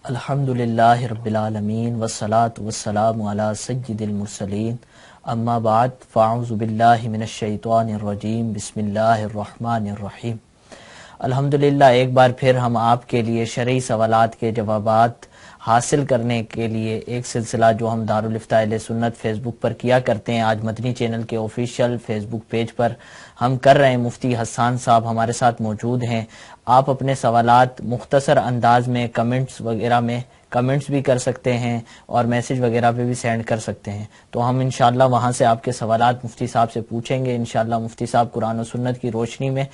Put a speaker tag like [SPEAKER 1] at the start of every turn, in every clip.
[SPEAKER 1] الحمدللہ رب العالمین والصلاة والسلام علی سید المرسلین اما بعد فاعوذ باللہ من الشیطان الرجیم بسم اللہ الرحمن الرحیم۔ الحمدللہ ایک بار پھر ہم آپ کے لیے شرعی سوالات کے جوابات حاصل کرنے کے لیے ایک سلسلہ جو ہم دارالفتاء اہل سنت فیس بک پر کیا کرتے ہیں، آج مدنی چینل کے آفیشیل فیس بک پیج پر ہم کر رہے ہیں۔ مفتی حسان صاحب ہمارے ساتھ موجود ہیں۔ آپ اپنے سوالات مختصر انداز میں کمنٹس وغیرہ میں کمنٹس بھی کر سکتے ہیں اور میسج وغیرہ پہ بھی سینڈ کر سکتے ہیں، تو ہم انشاءاللہ وہاں سے آپ کے سوالات مفتی صاحب سے پوچھیں گے۔ انشاءاللہ مفتی صاحب قرآن و سنت کی روشنی میں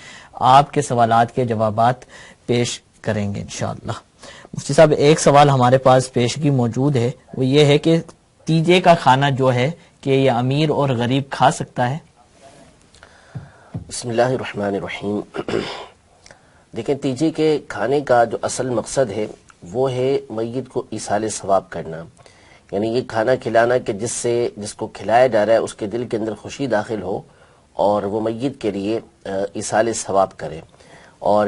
[SPEAKER 1] آپ کے سوالات کے جوابات پیش کریں گے انشاءاللہ۔ مفتی صاحب ایک سوال ہمارے پاس پیشگی موجود ہے، وہ یہ ہے کہ تیجے کا کھانا جو ہے کہ یہ امیر اور غریب کھا سکتا ہے؟
[SPEAKER 2] بسم اللہ الرحمن الرحیم۔ دیکھیں، تیجے کے کھانے کا جو اصل مقصد ہے وہ ہے میت کو ایصال ثواب کرنا، یعنی یہ کھانا کھلانا کہ جس کو کھلایا جا رہا ہے اس کے دل کے اندر خوشی داخل ہو اور وہ میت کے لیے ایصال ثواب کرے۔ اور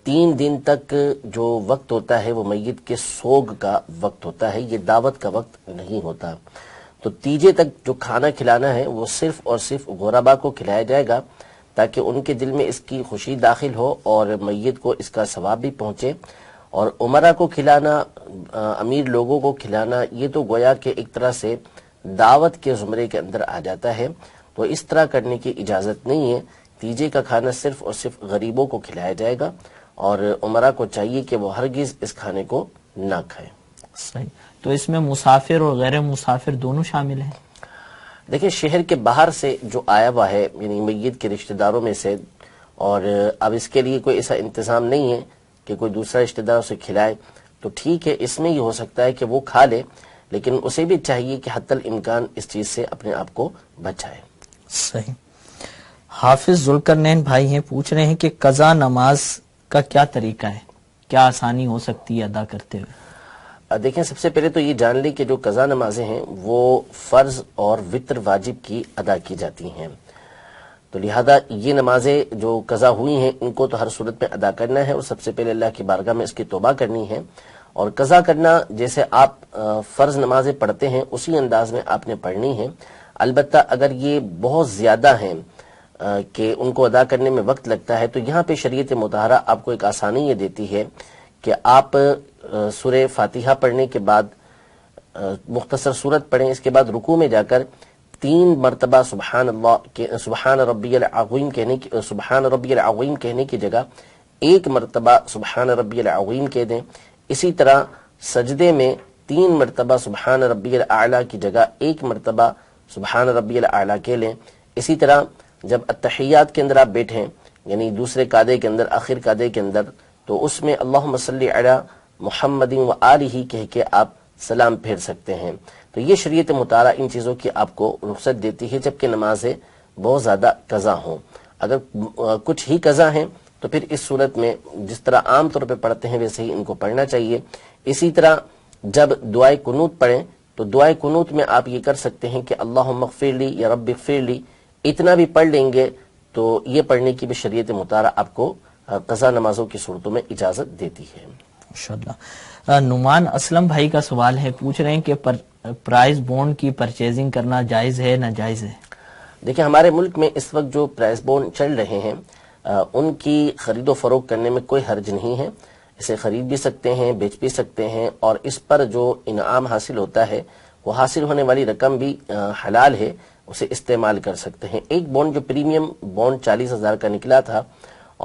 [SPEAKER 2] 3 دن تک جو وقت ہوتا ہے وہ میت کے سوگ کا وقت ہوتا ہے، یہ دعوت کا وقت نہیں ہوتا۔ تو تیجے تک جو کھانا کھلانا ہے وہ صرف اور صرف غربا کو کھلایا جائے گا تاکہ ان کے دل میں اس کی خوشی داخل ہو اور میت کو اس کا ثواب بھی پہنچے۔ اور عمرہ کو کھلانا، امیر لوگوں کو کھلانا، یہ تو گویا کہ ایک طرح سے دعوت کے زمرے کے اندر آ جاتا ہے، تو اس طرح کرنے کی اجازت نہیں ہے۔ تیجے کا کھانا صرف اور صرف غریبوں کو کھلایا جائے گا اور عمرہ کو چاہیے کہ وہ ہرگز اس کھانے کو نہ کھائے۔
[SPEAKER 1] صحیح، تو اس میں مسافر اور غیر مسافر دونوں شامل ہیں؟
[SPEAKER 2] دیکھیں، شہر کے باہر سے جو آیا ہوا ہے یعنی میت کے رشتہ داروں میں سے، اور اب اس کے لیے کوئی ایسا انتظام نہیں ہے کہ کوئی دوسرا رشتہ دار اسے کھلائے، تو ٹھیک ہے، اس میں یہ ہو سکتا ہے کہ وہ کھا لے، لیکن اسے بھی چاہیے کہ حتی الامکان اس چیز سے اپنے آپ کو بچائے۔
[SPEAKER 1] صحیح۔ حافظ ذوالقرنین بھائی ہیں، پوچھ رہے ہیں کہ قضا نماز کا کیا طریقہ ہے، کیا آسانی ہو سکتی ہے ادا کرتے ہوئے؟
[SPEAKER 2] دیکھیں، سب سے پہلے تو یہ جان لیں کہ جو قضا نمازیں ہیں وہ فرض اور وتر واجب کی ادا کی جاتی ہیں، تو لہذا یہ نمازیں جو قضا ہوئی ہیں ان کو تو ہر صورت میں ادا کرنا ہے اور سب سے پہلے اللہ کی بارگاہ میں اس کی توبہ کرنی ہے۔ اور قضا کرنا جیسے آپ فرض نمازیں پڑھتے ہیں اسی انداز میں آپ نے پڑھنی ہے، البتہ اگر یہ بہت زیادہ ہیں کہ ان کو ادا کرنے میں وقت لگتا ہے تو یہاں پہ شریعت مطہرہ آپ کو ایک آسانی یہ دیتی ہے کہ آپ سورہ فاتحہ پڑھنے کے بعد مختصر سورت پڑھیں، اس کے بعد رکوع میں جا کر 3 مرتبہ سبحان اللہ سبحان ربی العظیم کہنے کی جگہ 1 مرتبہ سبحان ربی العظیم کہہ دیں۔ اسی طرح سجدے میں 3 مرتبہ سبحان ربی الاعلیٰ کی جگہ 1 مرتبہ سبحان ربی الاعلیٰ کہہ لیں۔ اسی طرح جب التحیات کے اندر آپ بیٹھیں، یعنی دوسرے قعدے کے اندر، آخر قعدے کے اندر، تو اس میں اللہم صلی علی محمد و آلہ کہہ کے آپ سلام پھیر سکتے ہیں۔ تو یہ شریعت مطالعہ ان چیزوں کی آپ کو رخصت دیتی ہے جبکہ نمازیں بہت زیادہ قضا ہوں۔ اگر کچھ ہی قضا ہیں تو پھر اس صورت میں جس طرح عام طور پہ پڑھتے ہیں ویسے ہی ان کو پڑھنا چاہیے۔ اسی طرح جب دعائے قنوت پڑھیں تو دعائے قنوت میں آپ یہ کر سکتے ہیں کہ اللہم اغفر لی یا رب اغفر لی، اتنا بھی پڑھ لیں گے تو یہ پڑھنے کی بھی شریعت مطالعہ آپ کو قضا نمازوں کی صورتوں میں اجازت دیتی ہے۔
[SPEAKER 1] ماشاءاللہ۔ نعمان اسلم بھائی کا سوال ہے، پوچھ رہے ہیں کہ پرائز بونڈ کی پرچیزنگ کرنا جائز ہے ناجائز ہے؟
[SPEAKER 2] دیکھیں، ہمارے ملک میں اس وقت جو پرائز بونڈ چل رہے ہیں ان کی خرید و فروخت کرنے میں کوئی حرج نہیں ہے، اسے خرید بھی سکتے ہیں، بیچ بھی سکتے ہیں، اور اس پر جو انعام حاصل ہوتا ہے وہ حاصل ہونے والی رقم بھی حلال ہے، اسے استعمال کر سکتے ہیں۔ ایک بونڈ جو پریمیم بونڈ 40,000 کا نکلا تھا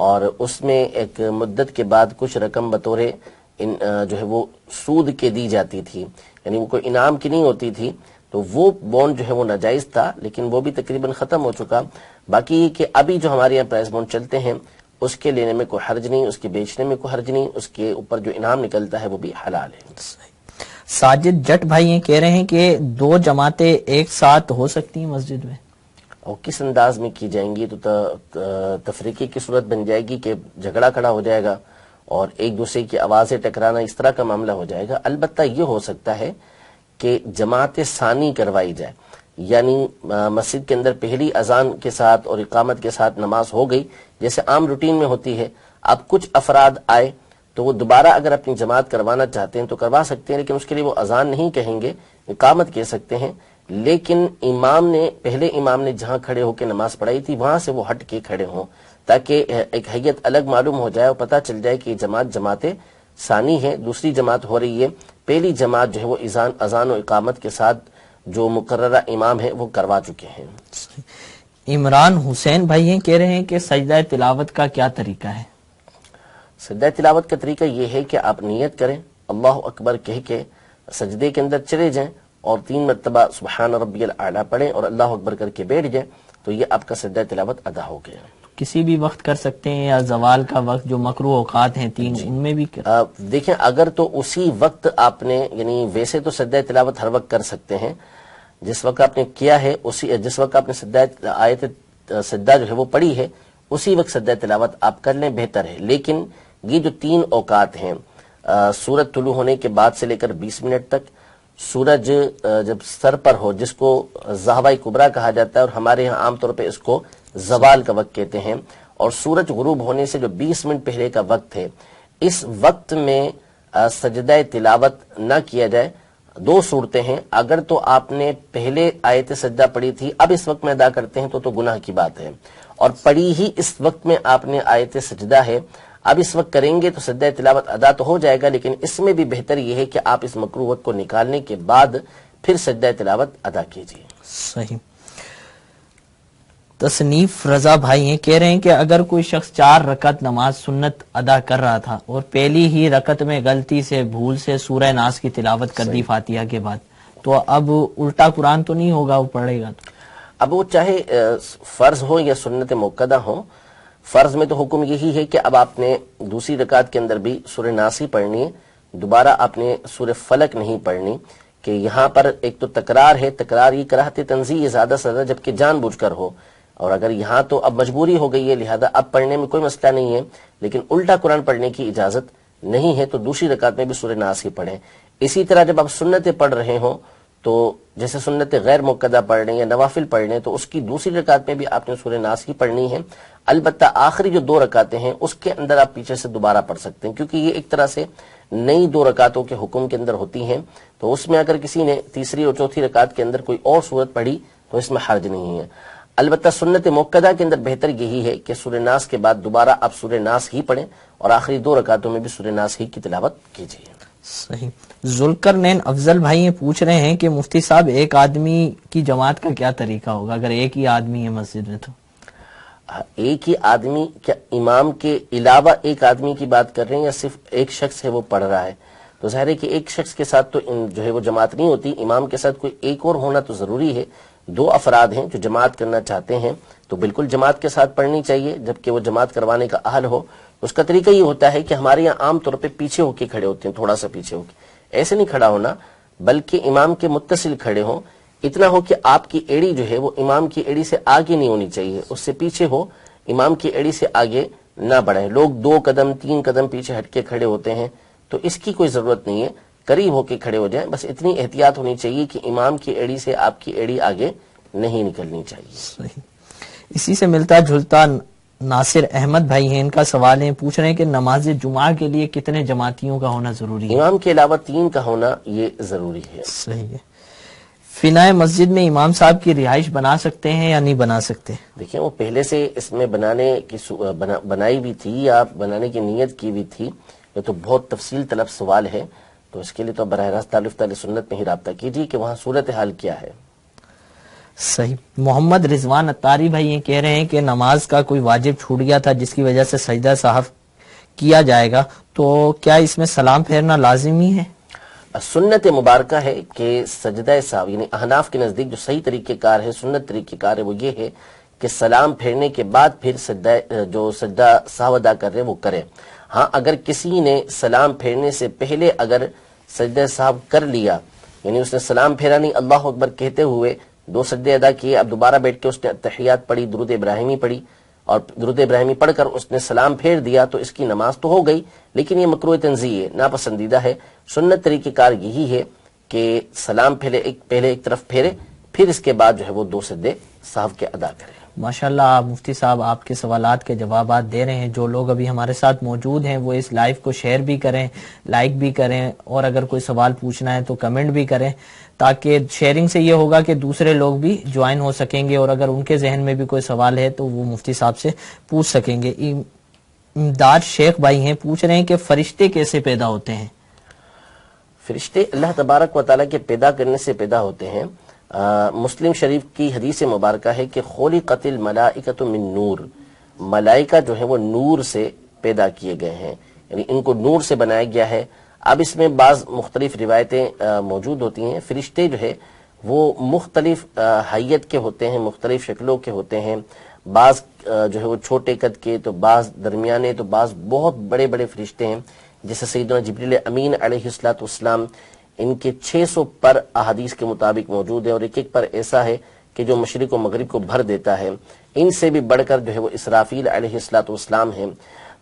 [SPEAKER 2] اور اس میں ایک مدت کے بعد کچھ رقم بطور جو ہے وہ سود کے دی جاتی تھی، یعنی وہ کوئی انعام کی نہیں ہوتی تھی، تو وہ بونڈ جو ہے وہ ناجائز تھا، لیکن وہ بھی تقریباً ختم ہو چکا۔ باقی یہ کہ ابھی جو ہمارے یہاں پرائز بونڈ چلتے ہیں اس کے لینے میں کوئی حرج نہیں، اس کے بیچنے میں کوئی حرج نہیں، اس کے اوپر جو انعام نکلتا ہے وہ بھی حلال ہے۔
[SPEAKER 1] ساجد جٹ بھائی یہ کہہ رہے ہیں کہ 2 جماعتیں ایک ساتھ ہو سکتی ہیں مسجد میں؟
[SPEAKER 2] اور کس انداز میں کی جائیں گی؟ تو تفریقی کی صورت بن جائے گی کہ جھگڑا کھڑا ہو جائے گا اور ایک دوسرے کی آوازیں ٹکرانا، اس طرح کا معاملہ ہو جائے گا۔ البتہ یہ ہو سکتا ہے کہ جماعت ثانی کروائی جائے، یعنی مسجد کے اندر پہلی اذان کے ساتھ اور اقامت کے ساتھ نماز ہو گئی جیسے عام روٹین میں ہوتی ہے، اب کچھ افراد آئے تو وہ دوبارہ اگر اپنی جماعت کروانا چاہتے ہیں تو کروا سکتے ہیں، لیکن اس کے لیے وہ اذان نہیں کہیں گے، اقامت کہہ سکتے ہیں، لیکن پہلے امام نے جہاں کھڑے ہو کے نماز پڑھائی تھی وہاں سے وہ ہٹ کے کھڑے ہوں، تاکہ ایک حیت الگ معلوم ہو جائے اور پتہ چل جائے کہ یہ جماعت ثانی ہے، دوسری جماعت ہو رہی ہے، پہلی جماعت جو ہے وہ اذان و اقامت کے ساتھ جو مقررہ امام ہے وہ کروا چکے ہیں۔
[SPEAKER 1] عمران حسین بھائی ہیں کہہ رہے ہیں کہ سجدہ تلاوت کا کیا طریقہ ہے؟
[SPEAKER 2] سجدہ تلاوت کا طریقہ یہ ہے کہ آپ نیت کریں، اللہ اکبر کہہ کے سجدے کے اندر چلے جائیں اور 3 مرتبہ سبحان ربی الاعلیٰ پڑھیں اور اللہ اکبر کر کے بیٹھ جائیں، تو یہ آپ کا سجدہ تلاوت ادا ہو گیا۔
[SPEAKER 1] کسی بھی وقت کر سکتے ہیں یا زوال کا وقت جو مکروہ اوقات ہیں 3 ان میں بھی
[SPEAKER 2] دیکھیں اگر تو اسی وقت آپ نے، یعنی ویسے تو سجدہ تلاوت ہر وقت کر سکتے ہیں، جس وقت آپ نے کیا ہے جس وقت آپ نے آیت سجدہ جو ہے وہ پڑھی ہے اسی وقت سجدہ تلاوت آپ کر لیں، بہتر ہے۔ لیکن یہ جو 3 اوقات ہیں، سورج طلوع ہونے کے بعد سے لے کر 20 منٹ تک، سورج جب سر پر ہو جس کو زہوہ کبریٰ کہا جاتا ہے اور ہمارے ہاں عام طور پہ اس کو زوال کا وقت کہتے ہیں، اور سورج غروب ہونے سے جو 20 منٹ پہلے کا وقت ہے، اس وقت میں سجدہ تلاوت نہ کیا جائے۔ 2 صورتیں ہیں، اگر تو آپ نے پہلے آیت سجدہ پڑھی تھی اب اس وقت میں ادا کرتے ہیں تو گناہ کی بات ہے، اور پڑھی ہی اس وقت میں آپ نے آیت سجدہ ہے اب اس وقت کریں گے تو سجدہ تلاوت ادا تو ہو جائے گا، لیکن اس میں بھی بہتر یہ ہے کہ آپ اس مکروہ وقت کو نکالنے کے بعد پھر سجدہ تلاوت ادا کیجیے۔
[SPEAKER 1] صحیح۔ تصنیف رضا بھائی ہیں کہہ رہے ہیں کہ اگر کوئی شخص 4 رکعت نماز سنت ادا کر رہا تھا اور پہلی ہی رکعت میں غلطی سے بھول سے سورہ ناس کی تلاوت کر دی فاتحہ کے بعد، تو اب الٹا قرآن تو نہیں ہوگا، وہ پڑھے گا؟
[SPEAKER 2] اب وہ چاہے فرض ہو یا سنت موقدہ ہو، فرض میں تو حکم یہی ہے کہ اب آپ نے دوسری رکعت کے اندر بھی سورہ ناس ہی پڑھنی ہے، دوبارہ آپ نے سورہ فلق نہیں پڑھنی، کہ یہاں پر ایک تو تکرار ہے، تکرار یہ کراہت تنزیہ زیادہ سے زیادہ جبکہ جان بوجھ کر ہو، اور اگر یہاں تو اب مجبوری ہو گئی ہے لہذا اب پڑھنے میں کوئی مسئلہ نہیں ہے، لیکن الٹا قرآن پڑھنے کی اجازت نہیں ہے، تو دوسری رکعت میں بھی سورہ ناس ہی پڑھیں۔ اسی طرح جب آپ سنتیں پڑھ رہے ہوں تو جیسے سنت غیر موقدہ پڑھ رہے ہیں یا نوافل پڑھ رہے ہیں تو اس کی دوسری رکعت میں بھی آپ نے سورہ ناس ہی پڑھنی ہے، البتہ آخری جو 2 رکعتیں ہیں اس کے اندر آپ پیچھے سے دوبارہ پڑھ سکتے ہیں، کیونکہ یہ ایک طرح سے نئی 2 رکعتوں کے حکم کے اندر ہوتی ہیں، تو اس میں اگر کسی نے تیسری اور چوتھی رکعت کے اندر کوئی اور سورت پڑھی تو اس میں حرج نہیں ہے۔ البتہ سنت موقدہ کے اندر بہتر یہی ہے کہ سورہ ناس کے بعد دوبارہ آپ سورہ ناس ہی پڑھیں اور آخری 2 رکعتوں میں بھی سورہ ناس ہی کی تلاوت کیجیے۔
[SPEAKER 1] صحیح۔ ذوالقرنین افضل بھائی یہ پوچھ رہے ہیں کہ مفتی صاحب ایک آدمی کی جماعت کا کیا طریقہ ہوگا اگر ایک ہی آدمی ہے مسجد میں؟ تو
[SPEAKER 2] ایک ہی آدمی، کیا امام کے علاوہ ایک آدمی کی بات کر رہے ہیں یا صرف ایک شخص ہے وہ پڑھ رہا ہے؟ تو ظاہر ہے کہ ایک شخص کے ساتھ تو جو ہے وہ جماعت نہیں ہوتی، امام کے ساتھ کوئی ایک اور ہونا تو ضروری ہے۔ 2 افراد ہیں جو جماعت کرنا چاہتے ہیں تو بالکل جماعت کے ساتھ پڑھنی چاہیے، جبکہ وہ جماعت کروانے کا اہل ہو۔ اس کا طریقہ یہ ہوتا ہے کہ ہمارے یہاں عام طور پہ پیچھے ہو کے کھڑے ہوتے ہیں، تھوڑا سا پیچھے ہو کے، ایسے نہیں کھڑا ہونا بلکہ امام کے متصل کھڑے ہوں، اتنا ہو کہ آپ کی ایڑی جو ہے وہ امام کی ایڑی سے آگے نہیں ہونی چاہیے، اس سے پیچھے ہو، امام کی ایڑی سے آگے نہ بڑھیں۔ لوگ 2 قدم 3 قدم پیچھے ہٹ کے کھڑے ہوتے ہیں تو اس کی کوئی ضرورت نہیں ہے، قریب ہو کے کھڑے ہو جائیں، بس اتنی احتیاط ہونی چاہیے کہ امام کی ایڑی سے آپ کی ایڑی آگے نہیں نکلنی چاہیے۔
[SPEAKER 1] صحیح۔ اسی سے ملتا جھلتا ناصر احمد بھائی ہیں، ان کا سوال ہے، پوچھ رہے ہیں کہ نماز جمعہ کے لیے کتنے جماعتیوں کا ہونا ضروری ہے؟
[SPEAKER 2] امام کے علاوہ 3 کا ہونا یہ ضروری ہے۔
[SPEAKER 1] صحیح ہے۔ فنائے مسجد میں امام صاحب کی رہائش بنا سکتے ہیں یا نہیں بنا سکتے؟
[SPEAKER 2] دیکھیں وہ پہلے سے اس میں بنانے کی بنائی بھی تھی یا بنانے کی نیت کی بھی تھی، یہ تو بہت تفصیل طلب سوال ہے، تو اس کے لیے تو براہ راست تعلق اہل سنت میں ہی رابطہ کیجیے کہ وہاں صورتحال کیا ہے۔
[SPEAKER 1] صحیح۔ محمد رضوان اتاری بھائی یہ کہہ رہے ہیں کہ نماز کا کوئی واجب چھوٹ گیا تھا جس کی وجہ سے سجدہ سہو کیا جائے گا، تو کیا اس میں سلام پھیرنا لازمی ہے؟
[SPEAKER 2] سنت مبارکہ ہے کہ سجدہ سہو، یعنی احناف کے نزدیک جو صحیح طریقہ کار ہے، سنت طریقہ کار ہے، وہ یہ ہے کہ سلام پھیرنے کے بعد پھر جو سجدہ سہو ادا کر رہے وہ کرے۔ ہاں اگر کسی نے سلام پھیرنے سے پہلے اگر سجدہ سہو کر لیا، یعنی اس نے سلام پھیرا نہیں، اللہ اکبر کہتے ہوئے 2 سجدے ادا کیے، اب دوبارہ بیٹھ کے اس نے تحیات پڑھی، درود ابراہیمی پڑھی، اور درود ابراہیمی پڑھ کر اس نے سلام پھیر دیا تو اس کی نماز تو ہو گئی، لیکن یہ مکروہ تنزیہ ہے، ناپسندیدہ ہے۔ سنت طریقہ کار یہی ہے کہ سلام پہلے ایک طرف پھیرے، پھر اس کے بعد جو ہے وہ 2 سجدے سہو کے ادا کرے۔
[SPEAKER 1] ماشاءاللہ مفتی صاحب آپ کے سوالات کے جوابات دے رہے ہیں. جو لوگ ابھی ہمارے ساتھ موجود ہیں وہ اس لائیو کو شیئر بھی کریں, لائک بھی کریں, اور اگر کوئی سوال پوچھنا ہے تو کمنٹ بھی کریں, تاکہ شیئرنگ سے یہ ہوگا کہ دوسرے لوگ بھی جوائن ہو سکیں گے, اور اگر ان کے ذہن میں بھی کوئی سوال ہے تو وہ مفتی صاحب سے پوچھ سکیں گے. امداد شیخ بھائی ہیں, پوچھ رہے ہیں کہ فرشتے کیسے پیدا ہوتے ہیں؟
[SPEAKER 2] فرشتے اللہ تبارک و تعالیٰ کے پیدا کرنے سے پیدا ہوتے ہیں. مسلم شریف کی حدیث مبارکہ ہے کہ خلقت الملائکۃ من نور, ملائکہ جو ہے وہ نور سے پیدا کیے گئے ہیں, یعنی ان کو نور سے بنایا گیا ہے. اب اس میں بعض مختلف روایتیں موجود ہوتی ہیں. فرشتے جو ہے وہ مختلف حیت کے ہوتے ہیں, مختلف شکلوں کے ہوتے ہیں. بعض جو ہے وہ چھوٹے قد کے, تو بعض درمیانے, تو بعض بہت بڑے بڑے فرشتے ہیں, جیسے سیدنا جبریل امین علیہ السلام. ان کے 600 پر احادیث کے مطابق موجود ہے, اور ایک ایک پر ایسا ہے کہ جو مشرق و مغرب کو بھر دیتا ہے. ان سے بھی بڑھ کر جو ہے وہ اسرافیل علیہ السلام ہیں.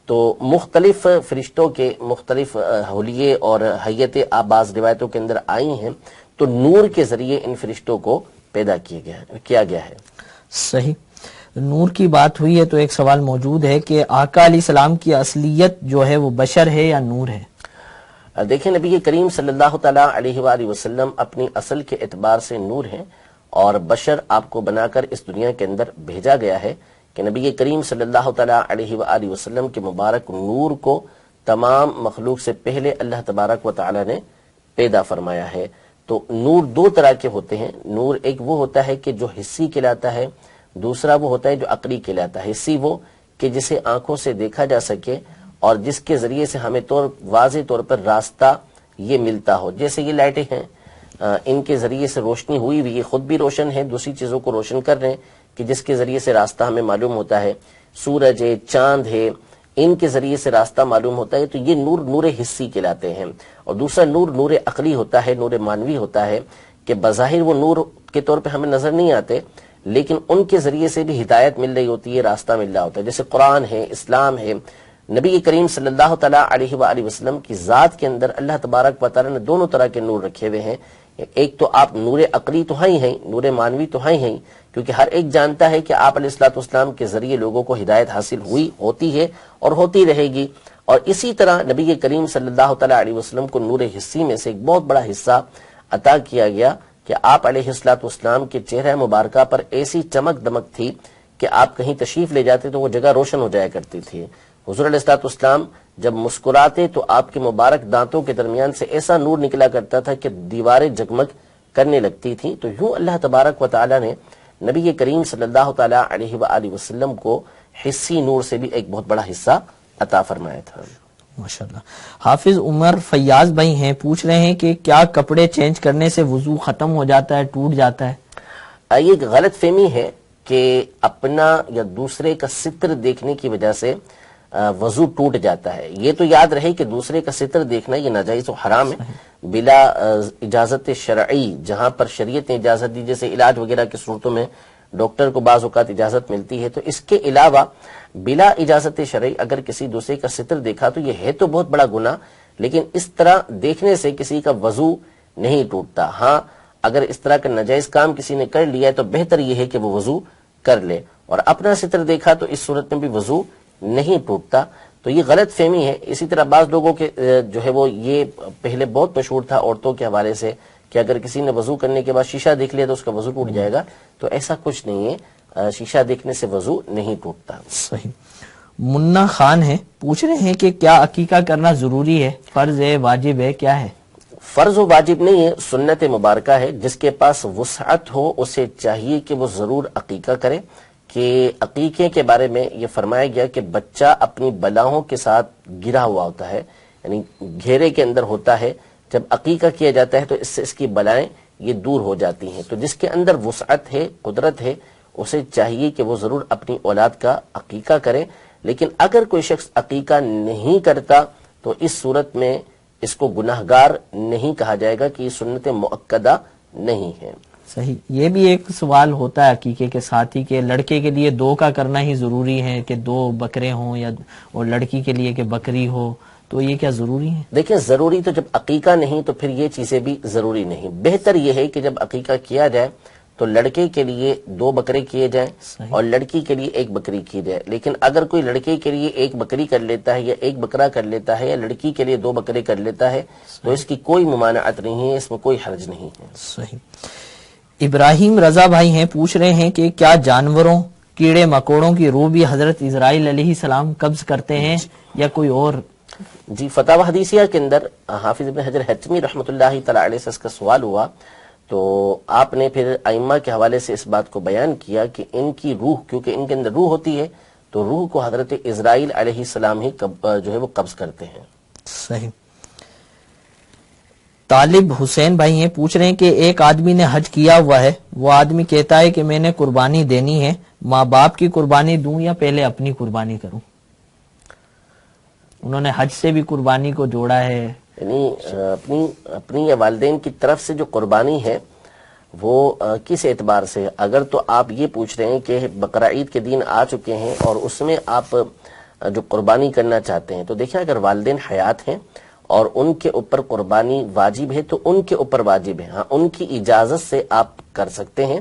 [SPEAKER 2] تو مختلف فرشتوں کے مختلف حلیے اور حیتیں بعض روایتوں کے اندر آئی ہیں. تو نور کے ذریعے ان فرشتوں کو پیدا کیا گیا ہے.
[SPEAKER 1] صحیح. نور کی بات ہوئی ہے تو ایک سوال موجود ہے کہ آقا علیہ السلام کی اصلیت جو ہے وہ بشر ہے یا نور ہے؟
[SPEAKER 2] دیکھیں, نبی کریم صلی اللہ تعالیٰ علیہ وآلہ وسلم اپنی اصل کے اعتبار سے نور ہیں, اور بشر آپ کو بنا کر اس دنیا کے اندر بھیجا گیا ہے کہ نبی کریم صلی اللہ تعالیٰ علیہ وآلہ وسلم کے مبارک نور کو تمام مخلوق سے پہلے اللہ تبارک و تعالیٰ نے پیدا فرمایا ہے. تو نور دو طرح کے ہوتے ہیں. نور ایک وہ ہوتا ہے کہ جو حسی کہلاتا ہے, دوسرا وہ ہوتا ہے جو عقلی کہلاتا ہے. حسی وہ کہ جسے آنکھوں سے دیکھا جا سکے اور جس کے ذریعے سے ہمیں واضح طور پر راستہ یہ ملتا ہو. جیسے یہ لائٹیں ہیں, ان کے ذریعے سے روشنی ہوئی ہوئی, یہ خود بھی روشن ہے, دوسری چیزوں کو روشن کر رہے ہیں کہ جس کے ذریعے سے راستہ ہمیں معلوم ہوتا ہے. سورج ہے, چاند ہے, ان کے ذریعے سے راستہ معلوم ہوتا ہے. تو یہ نور حسی کہلاتے ہیں. اور دوسرا نور عقلی ہوتا ہے, نور مانوی ہوتا ہے, کہ بظاہر وہ نور کے طور پہ ہمیں نظر نہیں آتے, لیکن ان کے ذریعے سے بھی ہدایت مل رہی ہوتی ہے, راستہ مل رہا ہوتا ہے. جیسے قرآن ہے, اسلام ہے. نبی کریم صلی اللہ تعالیٰ علیہ وآلہ وسلم کی ذات کے اندر اللہ تبارک و تعالیٰ نے دونوں طرح کے نور رکھے ہوئے ہیں. ایک تو آپ نور عقلی تو ہیں, نور مانوی تو ہیں, کیونکہ ہر ایک جانتا ہے کہ آپ علیہ السلام کے ذریعے لوگوں کو ہدایت حاصل ہوتی ہے اور ہوتی رہے گی. اور اسی طرح نبی کریم صلی اللہ تعالیٰ علیہ وسلم کو نور حسی میں سے ایک بہت بڑا حصہ عطا کیا گیا کہ آپ علیہ السلام کے چہرہ مبارکہ پر ایسی چمک دمک تھی کہ آپ کہیں تشریف لے جاتے تو وہ جگہ روشن ہو جایا کرتی تھی. حضور علیہ السلام جب مسکراتے تو آپ کے مبارک دانتوں کے درمیان سے ایسا نور نکلا کرتا تھا کہ دیواریں جگمگ کرنے لگتی تھیں. تو یوں اللہ تبارک و تعالی نے نبی کریم صلی اللہ تعالی علیہ وآلہ وسلم کو حسی نور سے بھی ایک بہت بڑا حصہ عطا فرمایا تھا.
[SPEAKER 1] ماشاءاللہ. حافظ عمر فیاض بھائی ہیں, پوچھ رہے ہیں کہ کیا کپڑے چینج کرنے سے وضو ختم ہو جاتا ہے, ٹوٹ جاتا ہے؟
[SPEAKER 2] یہ ایک غلط فہمی ہے کہ اپنا یا دوسرے کا ستر دیکھنے کی وجہ سے وضو ٹوٹ جاتا ہے. یہ تو یاد رہے کہ دوسرے کا ستر دیکھنا یہ ناجائز و حرام ہے بلا اجازت شرعی. جہاں پر شریعت نے اجازت دی, جیسے علاج وغیرہ کی صورتوں میں ڈاکٹر کو بعض اوقات اجازت ملتی ہے, تو اس کے علاوہ بلا اجازت شرعی اگر کسی دوسرے کا ستر دیکھا تو یہ ہے تو بہت بڑا گناہ, لیکن اس طرح دیکھنے سے کسی کا وضو نہیں ٹوٹتا. ہاں اگر اس طرح کا ناجائز کام کسی نے کر لیا ہے تو بہتر یہ ہے کہ وہ وضو کر لے, اور اپنا ستر دیکھا تو اس صورت میں بھی وضو نہیں ٹوٹتا. تو یہ غلط فہمی ہے. اسی طرح بعض لوگوں کے جو ہے وہ یہ پہلے بہت مشہور تھا عورتوں کے حوالے سے کہ اگر کسی نے وضو کرنے کے بعد شیشہ دیکھ لیا تو اس کا وضو ٹوٹ جائے گا. تو ایسا کچھ نہیں ہے, شیشہ دیکھنے سے وضو نہیں ٹوٹتا.
[SPEAKER 1] صحیح. منا خان ہے, پوچھ رہے ہیں کہ کیا عقیقہ کرنا ضروری ہے, فرض ہے, واجب ہے, کیا ہے؟
[SPEAKER 2] فرض و واجب نہیں ہے, سنت مبارکہ ہے. جس کے پاس وسعت ہو اسے چاہیے کہ وہ ضرور عقیقہ کرے. کہ عقیقے کے بارے میں یہ فرمایا گیا کہ بچہ اپنی بلاؤں کے ساتھ گرا ہوا ہوتا ہے, یعنی گھیرے کے اندر ہوتا ہے. جب عقیقہ کیا جاتا ہے تو اس سے اس کی بلائیں یہ دور ہو جاتی ہیں. تو جس کے اندر وسعت ہے, قدرت ہے, اسے چاہیے کہ وہ ضرور اپنی اولاد کا عقیقہ کرے. لیکن اگر کوئی شخص عقیقہ نہیں کرتا تو اس صورت میں اس کو گناہگار نہیں کہا جائے گا کہ یہ سنت مؤکدہ نہیں ہے.
[SPEAKER 1] صحیح. یہ بھی ایک سوال ہوتا ہے عقیقے کے ساتھ ہی کہ لڑکے کے لیے 2 کا کرنا ہی ضروری ہے کہ 2 بکرے ہوں, یا اور لڑکی کے لیے کہ بکری ہو, تو یہ کیا ضروری ہے؟
[SPEAKER 2] دیکھیں ضروری تو جب عقیقہ نہیں تو پھر یہ چیزیں بھی ضروری نہیں. بہتر یہ ہے کہ جب عقیقہ کیا جائے تو لڑکے کے لیے 2 بکرے کیے جائیں اور لڑکی کے لیے 1 بکری کی جائے. لیکن اگر کوئی لڑکے کے لیے 1 بکری کر لیتا ہے یا 1 بکرا کر لیتا ہے یا لڑکی کے لیے 2 بکرے کر لیتا ہے تو اس کی کوئی ممانعت نہیں ہے, اس میں کوئی حرج نہیں ہے.
[SPEAKER 1] صحیح. ابراہیم رضا بھائی ہیں, پوچھ رہے ہیں کہ کیا جانوروں, کیڑے مکوڑوں کی روح بھی حضرت اسرائیل علیہ السلام قبض کرتے ہیں یا کوئی اور؟
[SPEAKER 2] جی, فتاوی حدیثیہ کے اندر حافظ ابن حجر حتمی رحمۃ اللہ تعالی علیہ سے اس کا سوال ہوا تو آپ نے پھر ائمہ کے حوالے سے اس بات کو بیان کیا کہ ان کی روح, کیونکہ ان کے اندر روح ہوتی ہے تو روح کو حضرت اسرائیل علیہ السلام ہی جو ہے وہ قبض کرتے ہیں.
[SPEAKER 1] صحیح. طالب حسین بھائی ہیں, پوچھ رہے ہیں کہ ایک آدمی نے حج کیا ہوا ہے, وہ آدمی کہتا ہے کہ میں نے قربانی دینی ہے, ماں باپ کی قربانی دوں یا پہلے اپنی قربانی کروں؟ انہوں نے حج سے بھی قربانی کو جوڑا ہے.
[SPEAKER 2] یعنی اپنی یا والدین کی طرف سے جو قربانی ہے وہ کس اعتبار سے؟ اگر تو آپ یہ پوچھ رہے ہیں کہ بقرہ عید کے دن آ چکے ہیں اور اس میں آپ جو قربانی کرنا چاہتے ہیں, تو دیکھیں اگر والدین حیات ہیں اور ان کے اوپر قربانی واجب ہے تو ان کے اوپر واجب ہے. ہاں, ان کی اجازت سے آپ کر سکتے ہیں,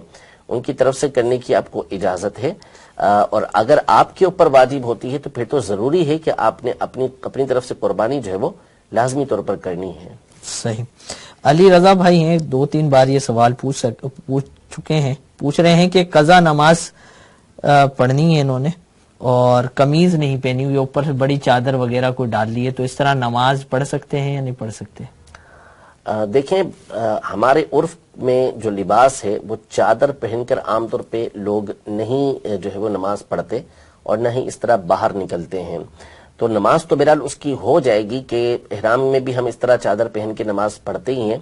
[SPEAKER 2] ان کی طرف سے کرنے کی آپ کو اجازت ہے. اور اگر آپ کے اوپر واجب ہوتی ہے تو پھر تو ضروری ہے کہ آپ نے اپنی طرف سے قربانی جو ہے وہ لازمی طور پر کرنی ہے.
[SPEAKER 1] صحیح. علی رضا بھائی ہیں, 2-3 بار یہ سوال پوچھ چکے ہیں, پوچھ رہے ہیں کہ قضا نماز پڑھنی ہے انہوں نے اور قمیض نہیں پہنی ہوئی, اوپر سے بڑی چادر وغیرہ کو ڈال لی ہے, تو اس طرح نماز پڑھ سکتے ہیں یا نہیں پڑھ سکتے؟
[SPEAKER 2] دیکھیں, ہمارے عرف میں جو لباس ہے وہ چادر پہن کر عام طور پہ لوگ نہیں جو ہے وہ نماز پڑھتے اور نہ ہی اس طرح باہر نکلتے ہیں. تو نماز تو بہرحال اس کی ہو جائے گی کہ احرام میں بھی ہم اس طرح چادر پہن کے نماز پڑھتے ہی ہیں,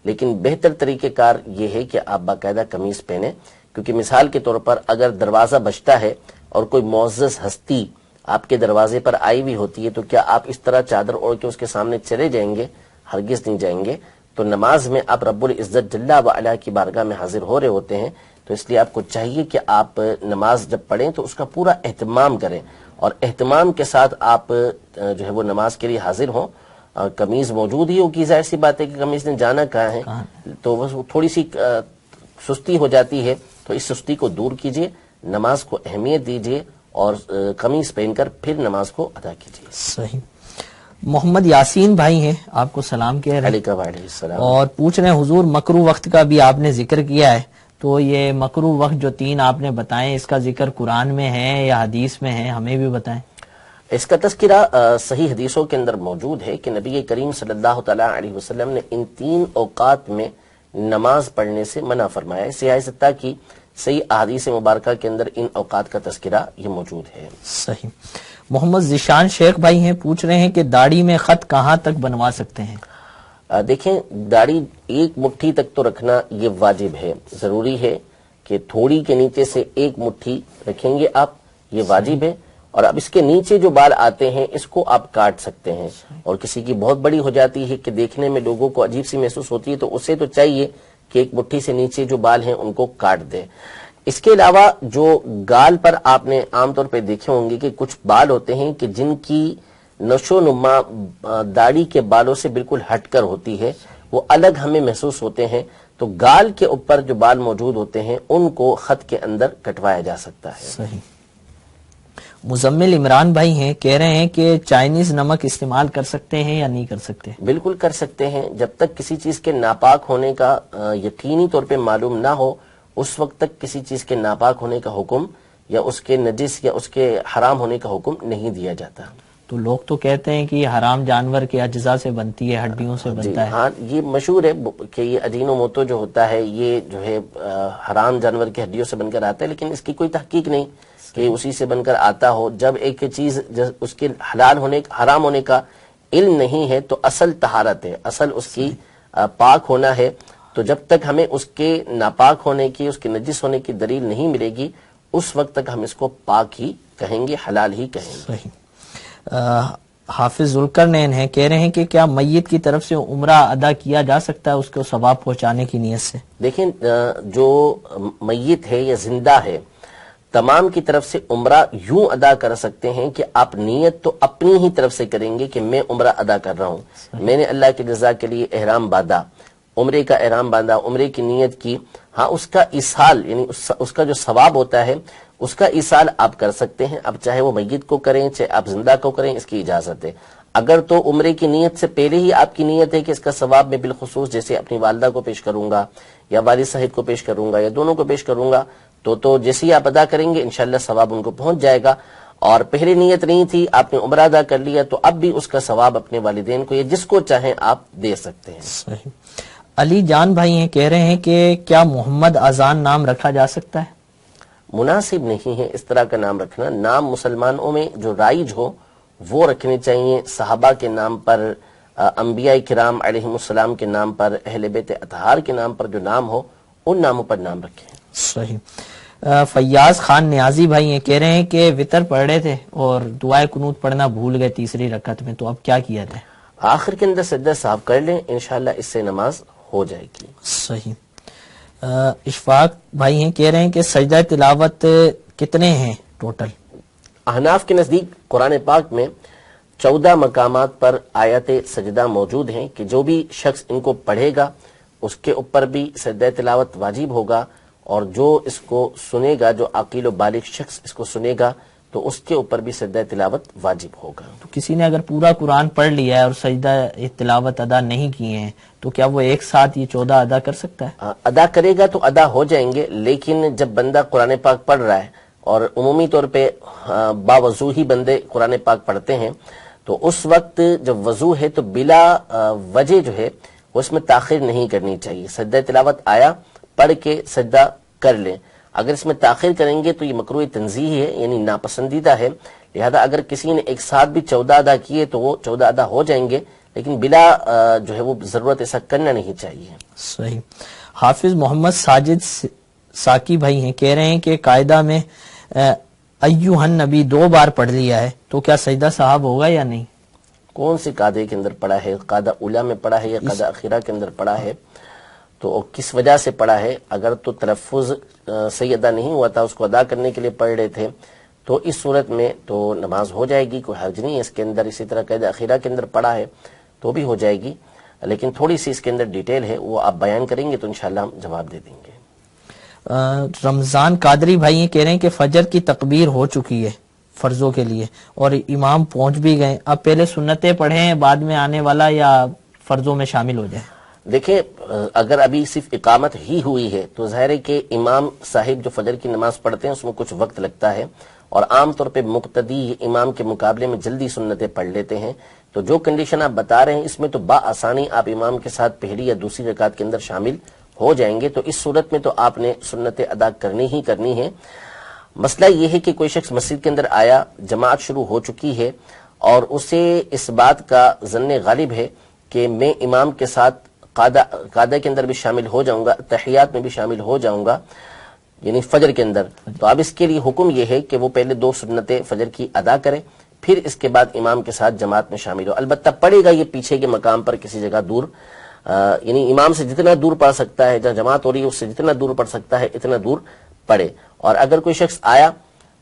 [SPEAKER 2] لیکن بہتر طریقہ کار یہ ہے کہ آپ باقاعدہ قمیض پہنیں. کیونکہ مثال کے طور پر اگر دروازہ بجتا ہے اور کوئی معزز ہستی آپ کے دروازے پر آئی ہوئی ہوتی ہے تو کیا آپ اس طرح چادر اوڑھ کے اس کے سامنے چلے جائیں گے؟ ہرگز نہیں جائیں گے. تو نماز میں آپ رب العزت جل وعلا کی بارگاہ میں حاضر ہو رہے ہوتے ہیں, تو اس لیے آپ کو چاہیے کہ آپ نماز جب پڑھیں تو اس کا پورا اہتمام کریں اور اہتمام کے ساتھ آپ جو ہے وہ نماز کے لیے حاضر ہوں. قمیض موجود ہی ہوگی, ظاہر سی بات ہے کہ قمیض نے جانا کہاں ہے, تو وہ تھوڑی سی سستی ہو جاتی ہے, تو اس سستی کو دور کیجئے, نماز کو اہمیت دیجئے اور قمیض پہن کر پھر نماز کو ادا کیجئے.
[SPEAKER 1] صحیح. محمد یاسین بھائی ہیں, آپ کو سلام کہہ رہے ہیں
[SPEAKER 2] علیکم وعلیکم السلام,
[SPEAKER 1] اور پوچھ رہے ہیں حضور مکروہ وقت کا بھی آپ نے ذکر کیا ہے, تو یہ مکروہ وقت جو 3 آپ نے بتائیں, اس کا ذکر قرآن میں ہے یا حدیث میں ہے, ہمیں بھی بتائیں.
[SPEAKER 2] اس کا تذکرہ صحیح حدیثوں کے اندر موجود ہے کہ نبی کریم صلی اللہ تعالی علیہ وسلم نے ان 3 اوقات میں نماز پڑھنے سے منع فرمایا ہے. سیاہ ستہ کی صحیح احادیث مبارکہ کے اندر ان اوقات کا تذکرہ یہ موجود ہے.
[SPEAKER 1] صحیح. محمد ذیشان شیخ بھائی ہیں, پوچھ رہے ہیں کہ داڑھی میں خط کہاں تک بنوا سکتے ہیں؟
[SPEAKER 2] دیکھیں, داڑھی 1 مٹھی تک تو رکھنا یہ واجب ہے, ضروری ہے کہ تھوڑی کے نیچے سے 1 مٹھی رکھیں گے آپ, یہ واجب ہے. اور اب اس کے نیچے جو بال آتے ہیں اس کو آپ کاٹ سکتے ہیں, اور کسی کی بہت بڑی ہو جاتی ہے کہ دیکھنے میں لوگوں کو عجیب سی محسوس ہوتی ہے تو اسے تو چاہیے کہ 1 مٹھی سے نیچے جو بال ہیں ان کو کاٹ دے. اس کے علاوہ جو گال پر آپ نے عام طور پہ دیکھے ہوں گے کہ کچھ بال ہوتے ہیں کہ جن کی نشو نما داڑھی کے بالوں سے بالکل ہٹ کر ہوتی ہے, وہ الگ ہمیں محسوس ہوتے ہیں, تو گال کے اوپر جو بال موجود ہوتے ہیں ان کو خط کے اندر کٹوایا جا سکتا ہے.
[SPEAKER 1] صحیح. مزمل عمران بھائی ہیں, کہہ رہے ہیں کہ چائنیز نمک استعمال کر سکتے ہیں یا نہیں کر سکتے؟
[SPEAKER 2] بالکل کر سکتے ہیں, جب تک کسی چیز کے ناپاک ہونے کا یقینی طور پہ معلوم نہ ہو اس وقت تک کسی چیز کے ناپاک ہونے کا حکم یا اس کے نجس یا اس کے حرام ہونے کا حکم نہیں دیا جاتا.
[SPEAKER 1] تو لوگ تو کہتے ہیں کہ یہ حرام جانور کے اجزاء سے بنتی ہے, ہڈیوں سے بنتا ہے.
[SPEAKER 2] ہاں, یہ مشہور ہے کہ یہ اجینوموٹو جو ہوتا ہے یہ جو ہے حرام جانور کی ہڈیوں سے بن کر آتا ہے, لیکن اس کی کوئی تحقیق نہیں کہ اسی سے بن کر آتا ہو. جب ایک چیز اس کے حلال ہونے حرام ہونے کا علم نہیں ہے تو اصل طہارت ہے, اصل اس کی پاک ہونا ہے. تو جب تک ہمیں اس کے ناپاک ہونے کی, اس کے نجس ہونے کی دلیل نہیں ملے گی اس وقت تک ہم اس کو پاک ہی کہیں گے, حلال ہی کہیں گے.
[SPEAKER 1] صحیح. حافظ ذوالقرنین ہیں, کہہ رہے ہیں کہ کیا میت کی طرف سے عمرہ ادا کیا جا سکتا ہے اس کو ثواب پہنچانے کی نیت سے؟
[SPEAKER 2] دیکھیں, جو میت ہے یا زندہ ہے تمام کی طرف سے عمرہ یوں ادا کر سکتے ہیں کہ آپ نیت تو اپنی ہی طرف سے کریں گے کہ میں عمرہ ادا کر رہا ہوں, میں نے اللہ کی رضا کے لیے احرام باندھا, عمرے کا احرام باندھا, عمرے کی نیت کی, ہاں اس کا ایصال یعنی اس کا جو ثواب ہوتا ہے اس کا ایصال آپ کر سکتے ہیں. اب چاہے وہ میت کو کریں چاہے آپ زندہ کو کریں، اس کی اجازت ہے. اگر تو عمرے کی نیت سے پہلے ہی آپ کی نیت ہے کہ اس کا ثواب میں بالخصوص جیسے اپنی والدہ کو پیش کروں گا یا والد صاحب کو پیش کروں گا یا دونوں کو پیش کروں گا تو جیسے ہی آپ ادا کریں گے انشاءاللہ ثواب ان کو پہنچ جائے گا. اور پہلے نیت نہیں تھی، آپ نے عمرہ ادا کر لیا تو اب بھی اس کا ثواب اپنے والدین کو یا جس کو چاہیں آپ دے سکتے ہیں.
[SPEAKER 1] صحیح. علی جان بھائی ہیں کہہ رہے ہیں کہ کیا محمد اذان نام رکھا جا سکتا ہے؟
[SPEAKER 2] مناسب نہیں ہے اس طرح کا نام رکھنا. نام مسلمانوں میں جو رائج ہو وہ رکھنے چاہیے. صحابہ کے نام پر، انبیاء کرام علیہم السلام کے نام پر، اہل بیت اطہار کے نام پر جو نام ہو ان ناموں پر نام رکھیں.
[SPEAKER 1] صحیح. فیاض خان نیازی بھائی ہیں کہہ رہے ہیں کہ وطر پڑھ رہے تھے اور دعائے قنوت پڑھنا بھول گئے تیسری رکعت میں، تو اب کیا کیا جائے؟
[SPEAKER 2] آخر کے اندر سجدہ صاحب کر لیں، انشاءاللہ اس سے نماز ہو جائے گی.
[SPEAKER 1] صحیح. اشفاق بھائی ہیں کہہ رہے ہیں کہ سجدہ تلاوت کتنے ہیں ٹوٹل؟
[SPEAKER 2] احناف کے نزدیک قرآن پاک میں 14 مقامات پر آیت سجدہ موجود ہیں کہ جو بھی شخص ان کو پڑھے گا اس کے اوپر بھی سجدہ تلاوت واجب ہوگا، اور جو اس کو سنے گا، جو عاقل و بالغ شخص اس کو سنے گا تو اس کے اوپر بھی سجدہ تلاوت واجب ہوگا.
[SPEAKER 1] تو کسی نے اگر پورا قرآن پڑھ لیا ہے اور سجدہ تلاوت ادا نہیں کیے ہیں تو کیا وہ ایک ساتھ یہ 14 ادا کر سکتا ہے؟
[SPEAKER 2] ادا کرے گا تو ادا ہو جائیں گے، لیکن جب بندہ قرآن پاک پڑھ رہا ہے اور عمومی طور پہ باوضو ہی بندے قرآن پاک پڑھتے ہیں تو اس وقت جب وضو ہے تو بلا وجہ جو ہے وہ اس میں تاخیر نہیں کرنی چاہیے. سجدہ تلاوت آیا پڑھ کے سجدہ کر لیں. اگر اس میں تاخیر کریں گے تو یہ مکروہ تنزیہی ہے یعنی ناپسندیدہ ہے. لہذا اگر کسی نے ایک ساتھ بھی 14 ادا کیے تو وہ 14 ادا ہو جائیں گے، لیکن بلا جو ہے وہ ضرورت ایسا کرنا نہیں چاہیے.
[SPEAKER 1] صحیح. حافظ محمد ساجد ساکی بھائی ہیں کہہ رہے ہیں کہ قاعدہ میں ایوہن نبی 2 بار پڑھ لیا ہے تو کیا سجدہ صاحب ہوگا یا نہیں؟
[SPEAKER 2] کون سی قاعدے کے اندر پڑھا ہے؟ قاعدہ اولیٰ میں پڑھا ہے یا قاعدہ اخیرہ کے اندر پڑھا ہے؟ تو کس وجہ سے پڑھا ہے؟ اگر تو تلفظ صحیح ادا نہیں ہوا تھا، اس کو ادا کرنے کے لیے پڑھ رہے تھے تو اس صورت میں تو نماز ہو جائے گی، کوئی حرج نہیں ہے اس کے اندر. اسی طرح قاعدہ اخیرہ کے اندر پڑھا ہے تو بھی ہو جائے گی، لیکن تھوڑی سی اس کے اندر ڈیٹیل ہے، وہ آپ بیان کریں گے تو انشاءاللہ ہم جواب دے دیں گے.
[SPEAKER 1] رمضان قادری بھائی کہہ رہے ہیں کہ فجر کی تکبیر ہو چکی ہے فرضوں کے لیے اور امام پہنچ بھی گئے، اب پہلے سنتیں پڑھیں بعد میں آنے والا یا فرضوں میں شامل ہو جائے؟
[SPEAKER 2] دیکھیں اگر ابھی صرف اقامت ہی ہوئی ہے تو ظاہر ہے کہ امام صاحب جو فجر کی نماز پڑھتے ہیں اس میں کچھ وقت لگتا ہے، اور عام طور پہ مقتدی امام کے مقابلے میں جلدی سنتیں پڑھ لیتے ہیں. تو جو کنڈیشن آپ بتا رہے ہیں اس میں تو بآسانی آپ امام کے ساتھ پہلی یا دوسری رکعت کے اندر شامل ہو جائیں گے. تو اس صورت میں تو آپ نے سنتیں ادا کرنی ہی کرنی ہے. مسئلہ یہ ہے کہ کوئی شخص مسجد کے اندر آیا، جماعت شروع ہو چکی ہے اور اسے اس بات کا ظن غالب ہے کہ میں امام کے ساتھ قاعدہ کے اندر بھی شامل ہو جاؤں گا، تحیات میں بھی شامل ہو جاؤں گا یعنی فجر کے اندر. تو اب اس کے لیے حکم یہ ہے کہ وہ پہلے 2 سنتیں فجر کی ادا کرے، پھر اس کے بعد امام کے ساتھ جماعت میں شامل ہو. البتہ پڑھے گا یہ پیچھے کے مقام پر کسی جگہ دور، یعنی امام سے جتنا دور پڑھ سکتا ہے، جہاں جماعت ہو رہی ہے اس سے جتنا دور پڑھ سکتا ہے اتنا دور پڑھے. اور اگر کوئی شخص آیا،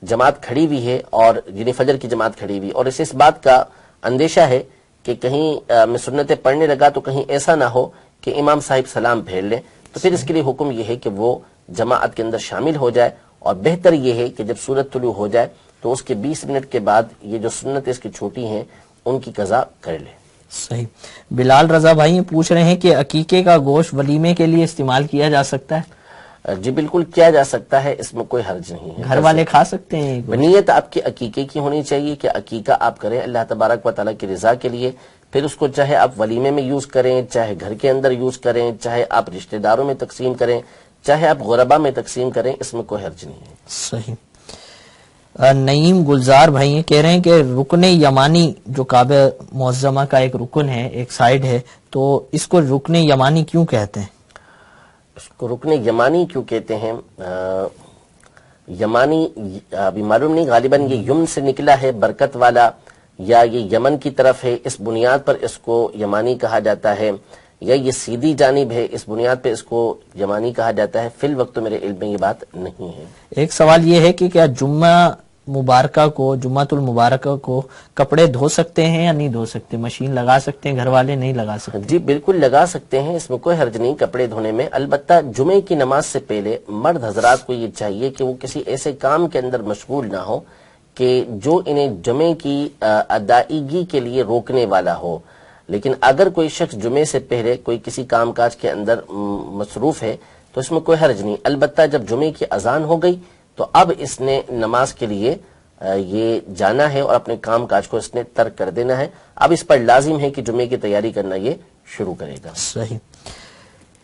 [SPEAKER 2] جماعت کھڑی ہوئی ہے اور یعنی فجر کی جماعت کھڑی ہوئی اور اسے اس بات کا اندیشہ ہے کہ کہیں میں سنتیں پڑھنے لگا تو کہیں ایسا نہ ہو کہ امام صاحب سلام پھیر لیں، تو پھر اس کے لیے حکم یہ ہے کہ وہ جماعت کے اندر شامل ہو جائے. اور بہتر یہ ہے کہ جب سورج طلوع ہو جائے تو اس کے 20 منٹ کے بعد یہ جو سنتیں اس کی چھوٹی ہیں ان کی قضا کر لے.
[SPEAKER 1] صحیح. بلال رضا بھائی پوچھ رہے ہیں کہ عقیقے کا گوشت ولیمے کے لیے استعمال کیا جا سکتا ہے؟
[SPEAKER 2] جی بالکل کیا جا سکتا ہے، اس میں کوئی حرج نہیں ہے.
[SPEAKER 1] گھر والے کھا سکتے ہیں؟
[SPEAKER 2] نیت آپ کی عقیقے کی ہونی چاہیے کہ عقیقہ آپ کریں اللہ تبارک و تعالیٰ کی رضا کے لیے. پھر اس کو چاہے آپ ولیمے میں یوز کریں، چاہے گھر کے اندر یوز کریں، چاہے آپ رشتہ داروں میں تقسیم کریں، چاہے آپ غربا میں تقسیم کریں، اس میں کوئی حرج نہیں ہے.
[SPEAKER 1] صحیح. نعیم گلزار بھائی کہہ رہے ہیں کہ رکن یمانی جو کعبہ معظمہ کا ایک رکن ہے، ایک سائیڈ ہے، تو اس کو رکن یمانی کیوں کہتے ہیں؟
[SPEAKER 2] اس کو رکن یمانی کیوں کہتے ہیں؟ یمانی ابھی معلوم نہیں، غالباً یہ یم سے نکلا ہے، برکت والا، یا یہ یمن کی طرف ہے اس بنیاد پر اس کو یمانی کہا جاتا ہے، یا یہ سیدھی جانب ہے اس بنیاد پہ اس کو یمانی کہا جاتا ہے. فی الوقت تو میرے علم میں یہ بات نہیں ہے.
[SPEAKER 1] ایک سوال یہ ہے کہ کیا جمعہ مبارکہ کو، جمعۃ المبارکہ کو کپڑے دھو سکتے ہیں یا نہیں دھو سکتے؟ مشین لگا سکتے ہیں گھر والے؟ نہیں لگا سکتے؟
[SPEAKER 2] جی بالکل لگا سکتے ہیں، اس میں کوئی حرج نہیں کپڑے دھونے میں۔ البتہ جمعے کی نماز سے پہلے مرد حضرات کو یہ چاہیے کہ وہ کسی ایسے کام کے اندر مشغول نہ ہو کہ جو انہیں جمعے کی ادائیگی کے لیے روکنے والا ہو۔ لیکن اگر کوئی شخص جمعے سے پہلے کوئی کسی کام کاج کے اندر مصروف ہے تو اس میں کوئی حرج نہیں۔ البتہ جب جمعے کی اذان ہو گئی تو اب اس نے نماز کے لیے یہ جانا ہے اور اپنے کام کاج کو اس نے ترک کر دینا ہے۔ اب اس پر لازم ہے کہ جمعے کی تیاری کرنا یہ شروع کرے گا۔
[SPEAKER 1] صحیح۔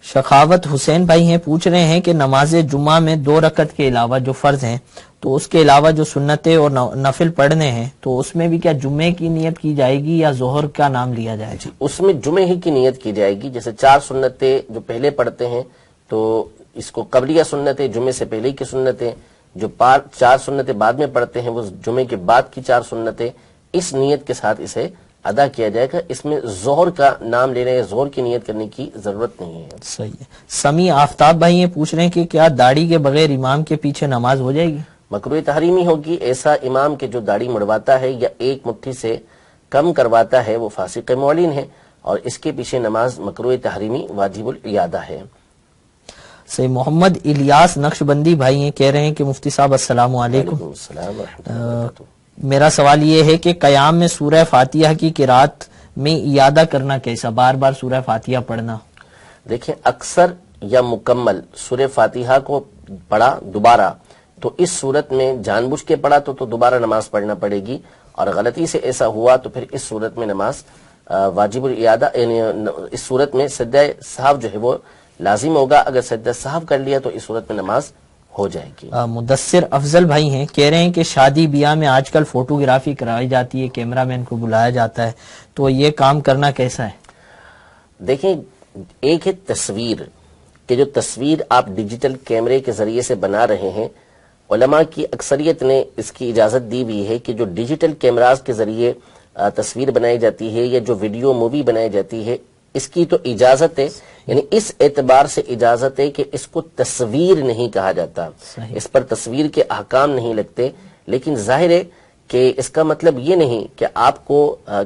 [SPEAKER 1] شخاوت حسین بھائی ہیں، پوچھ رہے ہیں کہ نماز جمعہ میں 2 رکعت کے علاوہ جو فرض ہیں تو اس کے علاوہ جو سنتیں اور نفل پڑھنے ہیں تو اس میں بھی کیا جمعے کی نیت کی جائے گی یا ظہر کا نام لیا جائے گا؟
[SPEAKER 2] اس میں جمعے ہی کی نیت کی جائے گی۔ جیسے 4 سنتیں جو پہلے پڑھتے ہیں تو اس کو قبلیہ سنتیں، جمعے سے پہلے کی سنتیں، جو 4 سنتیں بعد میں پڑھتے ہیں وہ جمعے کے بعد کی 4 سنتیں، اس نیت کے ساتھ اسے ادا کیا جائے گا۔ اس میں ظہر کا نام لینے یا ظہر کی نیت کرنے کی ضرورت نہیں ہے۔
[SPEAKER 1] صحیح ہے۔ سمیع آفتاب بھائی یہ پوچھ رہے ہیں کہ کیا داڑھی کے بغیر امام کے پیچھے نماز ہو جائے گی؟
[SPEAKER 2] مکروہ تحریمی ہوگی۔ ایسا امام کے جو داڑھی مڑواتا ہے یا ایک مٹھی سے کم کرواتا ہے وہ فاسق معلن ہے، اور اس کے پیچھے نماز مکروہ تحریمی واجب العیادہ ہے۔
[SPEAKER 1] صحیح۔ محمد الیاس نقشبندی بھائی ہیں، کہہ رہے ہیں کہ مفتی صاحب السلام علیکم،
[SPEAKER 2] وعلیکم السلام ورحمۃ اللہ وبرکاتہ۔
[SPEAKER 1] میرا سوال یہ ہے کہ قیام میں سورہ فاتحہ کی قرات میں اعادہ کرنا کیسا؟ بار بار سورہ فاتحہ پڑھنا؟
[SPEAKER 2] دیکھیں اکثر یا مکمل سورہ فاتحہ کو پڑھا دوبارہ تو اس صورت میں جان بوجھ کے پڑھا تو دوبارہ نماز پڑھنا پڑے گی، اور غلطی سے ایسا ہوا تو پھر اس صورت میں نماز واجب العیادہ، یعنی اس صورت میں سجدہ سہو جو ہے وہ لازم ہوگا۔ اگر سجدہ سہو کر لیا تو اس صورت میں نماز ہو جائے گی۔
[SPEAKER 1] مدثر افضل بھائی ہیں، کہہ رہے ہیں کہ شادی بیاہ میں آج کل فوٹوگرافی کرائی جاتی ہے، کیمرہ مین کو بلایا جاتا ہے، تو یہ کام کرنا کیسا ہے؟
[SPEAKER 2] دیکھیں ایک ہے تصویر، کہ جو تصویر آپ ڈیجیٹل کیمرے کے ذریعے سے بنا رہے ہیں، علماء کی اکثریت نے اس کی اجازت دی بھی ہے کہ جو ڈیجیٹل کیمراز کے ذریعے تصویر بنائی جاتی ہے یا جو ویڈیو مووی بنائی جاتی ہے، اس کی تو اجازت ہے، یعنی اس اعتبار سے اجازت ہے کہ اس کو تصویر نہیں کہا جاتا، اس پر تصویر کے احکام نہیں لگتے، لیکن ظاہر ہے کہ اس کا مطلب یہ نہیں کہ آپ کو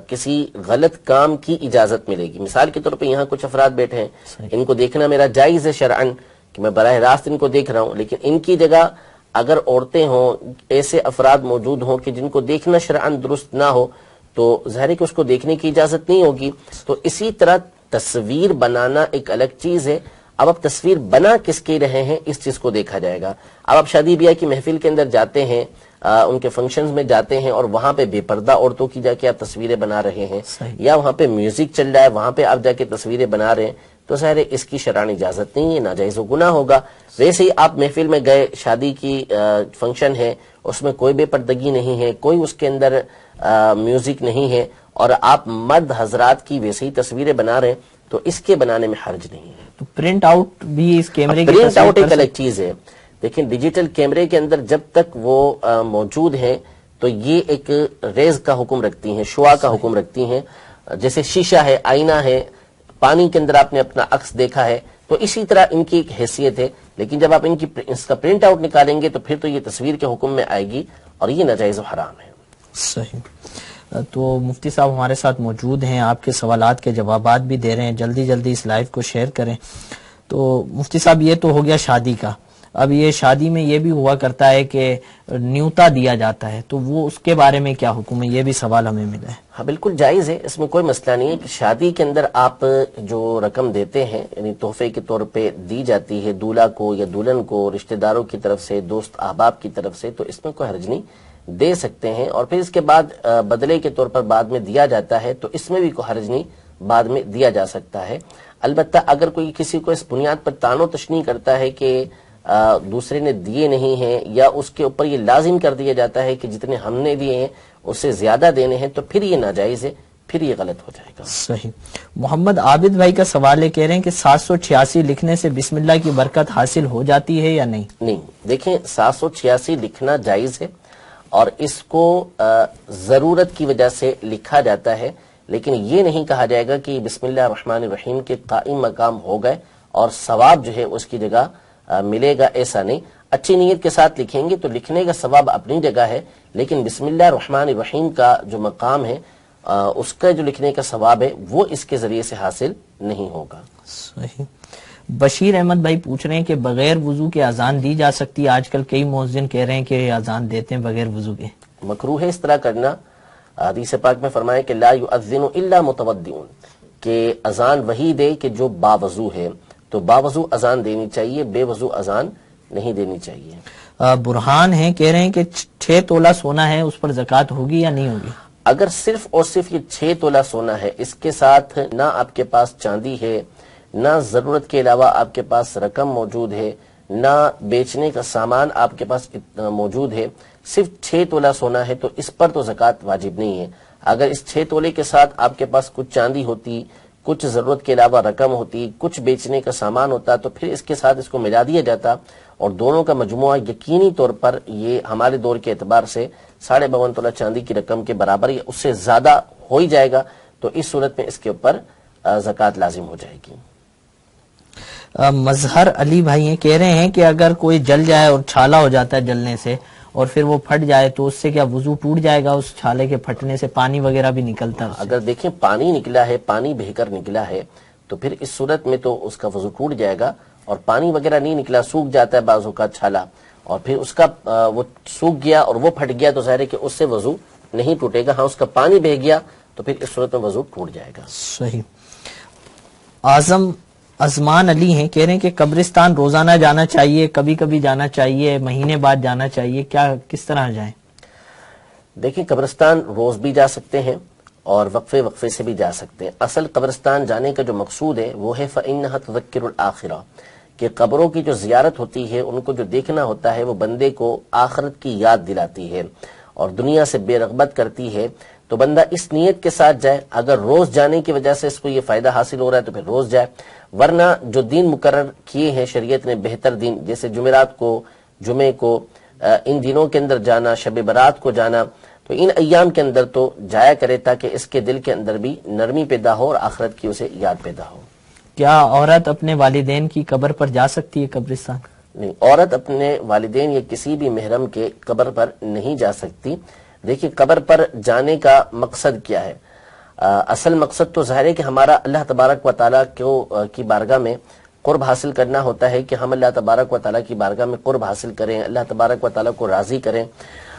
[SPEAKER 2] کسی غلط کام کی اجازت ملے گی۔ مثال کے طور پہ یہاں کچھ افراد بیٹھے ہیں، ان کو دیکھنا میرا جائز ہے شرعن کہ میں براہ راست ان کو دیکھ رہا ہوں، لیکن ان کی جگہ اگر عورتیں ہوں، ایسے افراد موجود ہوں کہ جن کو دیکھنا شرعن درست نہ ہو تو ظاہر ہے کہ اس کو دیکھنے کی اجازت نہیں ہوگی۔ تو اسی طرح تصویر بنانا ایک الگ چیز ہے۔ اب آپ تصویر بنا کس کے رہے ہیں اس چیز کو دیکھا جائے گا۔ اب آپ شادی بیاہ کی محفل کے اندر جاتے ہیں، ان کے فنکشنز میں جاتے ہیں اور وہاں پہ بے پردہ عورتوں کی جا کے آپ تصویریں بنا رہے ہیں، یا وہاں پہ میوزک چل رہا ہے وہاں پہ آپ جا کے تصویریں بنا رہے ہیں، تو ظاہر ہے اس کی شرعن اجازت نہیں ہے، ناجائز و گناہ ہوگا۔ ویسے ہی آپ محفل میں گئے، شادی کی فنکشن ہے، اس میں کوئی بے پردگی نہیں ہے، کوئی اس کے اندر میوزک نہیں ہے، اور آپ مرد حضرات کی ویسے ہی تصویریں بنا رہے ہیں تو اس کے بنانے میں حرج نہیں ہے۔
[SPEAKER 1] تو پرنٹ آؤٹ بھی اس کیمرے کی
[SPEAKER 2] پرنٹ آؤٹ ایک الگ چیز ہے، لیکن ڈیجیٹل کیمرے کے اندر جب تک وہ موجود ہیں تو یہ ایک ریز کا حکم رکھتی ہیں، شعاع کا حکم رکھتی ہیں۔ جیسے شیشہ ہے، آئینہ ہے، پانی کے اندر آپ نے اپنا عکس دیکھا ہے، تو اسی طرح ان کی ایک حیثیت ہے، لیکن جب آپ اس کا پرنٹ آؤٹ نکالیں گے تو پھر تو یہ تصویر کے حکم میں آئے گی اور یہ ناجائز و حرام ہے۔
[SPEAKER 1] صحیح۔ تو مفتی صاحب ہمارے ساتھ موجود ہیں، آپ کے سوالات کے جوابات بھی دے رہے ہیں، جلدی جلدی اس لائیو کو شیئر کریں۔ تو مفتی صاحب یہ تو ہو گیا شادی کا، اب یہ شادی میں یہ بھی ہوا کرتا ہے کہ نیوتا دیا جاتا ہے، تو وہ اس کے بارے میں کیا حکم ہے؟ یہ بھی سوال ہمیں ملا ہے۔
[SPEAKER 2] ہاں بالکل جائز ہے، اس میں کوئی مسئلہ نہیں ہے کہ شادی کے اندر آپ جو رقم دیتے ہیں یعنی تحفے کے طور پہ دی جاتی ہے دولہا کو یا دلہن کو، رشتہ داروں کی طرف سے، دوست احباب کی طرف سے، تو اس میں کوئی حرج نہیں، دے سکتے ہیں، اور پھر اس کے بعد بدلے کے طور پر بعد میں دیا جاتا ہے تو اس میں بھی کوئی حرج نہیں، بعد میں دیا جا سکتا ہے۔ البتہ اگر کوئی کسی کو اس بنیاد پر طعن و تشنیع کرتا ہے کہ دوسرے نے دیے نہیں ہیں، یا اس کے اوپر یہ لازم کر دیا جاتا ہے کہ جتنے ہم نے دیے ہیں اس سے زیادہ دینے ہیں، تو پھر یہ ناجائز ہے، پھر یہ غلط ہو جائے گا۔
[SPEAKER 1] صحیح۔ محمد عابد بھائی کا سوال ہے، کہہ رہے ہیں کہ 786 لکھنے سے بسم اللہ کی برکت حاصل ہو جاتی ہے یا نہیں؟
[SPEAKER 2] نہیں، دیکھیں 786 لکھنا جائز ہے اور اس کو ضرورت کی وجہ سے لکھا جاتا ہے، لیکن یہ نہیں کہا جائے گا کہ بسم اللہ الرحمن الرحیم کے قائم مقام ہو گئے اور ثواب جو ہے اس کی جگہ ملے گا، ایسا نہیں۔ اچھی نیت کے ساتھ لکھیں گے تو لکھنے کا ثواب اپنی جگہ ہے، لیکن بسم اللہ الرحمن الرحیم کا جو مقام ہے اس کا جو لکھنے کا ثواب ہے وہ اس کے ذریعے سے حاصل نہیں ہوگا۔
[SPEAKER 1] صحیح۔ بشیر احمد بھائی پوچھ رہے ہیں کہ بغیر وضو کے اذان دی جا سکتی ہے؟ آج کل کئی مؤذن کہہ رہے ہیں کہ اذان دیتے ہیں بغیر وضو کے۔
[SPEAKER 2] مکروہ ہے اس طرح کرنا۔ حدیث پاک میں فرمایا کہ لا یؤذن الا متودع، کہ اذان وہی دے کہ جو باوضو ہے، تو باوضو اذان دینی چاہیے، بے وضو اذان نہیں دینی چاہیے۔
[SPEAKER 1] برہان ہیں کہہ رہے ہیں کہ 6 تولہ سونا ہے، اس پر زکوٰۃ ہوگی یا نہیں ہوگی؟
[SPEAKER 2] اگر صرف اور صرف یہ 6 تولہ سونا ہے، اس کے ساتھ نہ آپ کے پاس چاندی ہے، نہ ضرورت کے علاوہ آپ کے پاس رقم موجود ہے، نہ بیچنے کا سامان آپ کے پاس موجود ہے، صرف 6 تولہ سونا ہے، تو اس پر تو زکوٰۃ واجب نہیں ہے۔ اگر اس 6 تولے کے ساتھ آپ کے پاس کچھ چاندی ہوتی، کچھ ضرورت کے علاوہ رقم ہوتی، کچھ بیچنے کا سامان ہوتا، تو پھر اس کے ساتھ اس کو ملا دیا جاتا اور دونوں کا مجموعہ یقینی طور پر یہ ہمارے دور کے اعتبار سے 52.5 تولہ چاندی کی رقم کے برابر یا اس سے زیادہ ہو ہی جائے گا، تو اس صورت میں اس کے اوپر زکوٰۃ لازم ہو جائے گی۔
[SPEAKER 1] مظہر علی بھائی ہیں کہہ رہے ہیں کہ اگر کوئی جل جائے اور چھالا ہو جاتا ہے جلنے سے اور پھر وہ پھٹ جائے تو اس سے کیا وضو ٹوٹ جائے گا؟ اس چھالے کے پھٹنے سے پانی وغیرہ بھی نکلتا ہے؟
[SPEAKER 2] اگر دیکھیں پانی نکلا ہے، پانی بہہ کر نکلا ہے، تو پھر اس صورت میں تو اس کا وضو ٹوٹ جائے گا، اور پانی وغیرہ نہیں نکلا، سوکھ جاتا ہے بعض اوقات چھالا، اور پھر اس کا وہ سوکھ گیا اور وہ پھٹ گیا، تو ظاہر ہے کہ اس سے وضو نہیں ٹوٹے گا۔ ہاں اس کا پانی بہہ گیا تو پھر اس صورت میں وضو ٹوٹ جائے گا۔
[SPEAKER 1] صحیح۔ ازمان علی ہیں کہہ رہے ہیں کہ قبرستان روزانہ جانا چاہیے، کبھی کبھی جانا چاہیے، مہینے بعد جانا چاہیے، کیا کس طرح جائیں؟
[SPEAKER 2] دیکھیں قبرستان روز بھی جا سکتے ہیں اور وقفے وقفے سے بھی جا سکتے ہیں۔ اصل قبرستان جانے کا جو مقصود ہے وہ ہے فَإِنَّهَا تُذَكِّرُ الْآخِرَةَ، کہ قبروں کی جو زیارت ہوتی ہے، ان کو جو دیکھنا ہوتا ہے، وہ بندے کو آخرت کی یاد دلاتی ہے اور دنیا سے بے رغبت کرتی ہے۔ تو بندہ اس نیت کے ساتھ جائے، اگر روز جانے کی وجہ سے اس کو یہ فائدہ حاصل ہو رہا ہے تو پھر روز جائے، ورنہ جو دین مقرر کیے ہیں شریعت نے بہتر دین، جیسے جمعرات کو، جمعے کو، ان دنوں کے اندر جانا، شب برات کو جانا، تو ان ایام کے اندر تو جایا کرے تاکہ اس کے دل کے اندر بھی نرمی پیدا ہو اور آخرت کی اسے یاد پیدا ہو۔
[SPEAKER 1] کیا عورت اپنے والدین کی قبر پر جا سکتی ہے قبرستان؟
[SPEAKER 2] نہیں، عورت اپنے والدین یا کسی بھی محرم کے قبر پر نہیں جا سکتی۔ دیکھیے قبر پر جانے کا مقصد کیا ہے؟ اصل مقصد تو ظاہر ہے کہ ہمارا اللہ تبارک و تعالیٰ کی بارگاہ میں قرب حاصل کرنا ہوتا ہے، کہ ہم اللہ تبارک و تعالیٰ کی بارگاہ میں قرب حاصل کریں، اللہ تبارک و تعالیٰ کو راضی کریں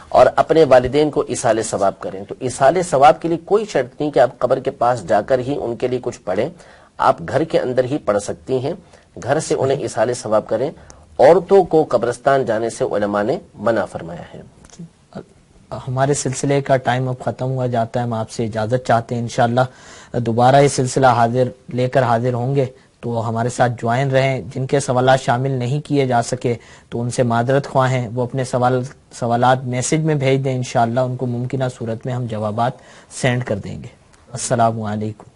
[SPEAKER 2] اور اپنے والدین کو ایصال ثواب کریں۔ تو ایصال ثواب کے لیے کوئی شرط نہیں کہ آپ قبر کے پاس جا کر ہی ان کے لیے کچھ پڑھیں، آپ گھر کے اندر ہی پڑھ سکتی ہیں، گھر سے انہیں ایصال ثواب کریں۔ عورتوں کو قبرستان جانے سے علماء نے منع فرمایا ہے۔
[SPEAKER 1] ہمارے سلسلے کا ٹائم اب ختم ہوا جاتا ہے، ہم آپ سے اجازت چاہتے ہیں، انشاءاللہ دوبارہ یہ سلسلہ لے کر حاضر ہوں گے، تو ہمارے ساتھ جوائن رہیں۔ جن کے سوالات شامل نہیں کیے جا سکے تو ان سے معذرت خواہ ہیں، وہ اپنے سوالات میسج میں بھیج دیں، انشاءاللہ ان کو ممکنہ صورت میں ہم جوابات سینڈ کر دیں گے۔ السلام علیکم۔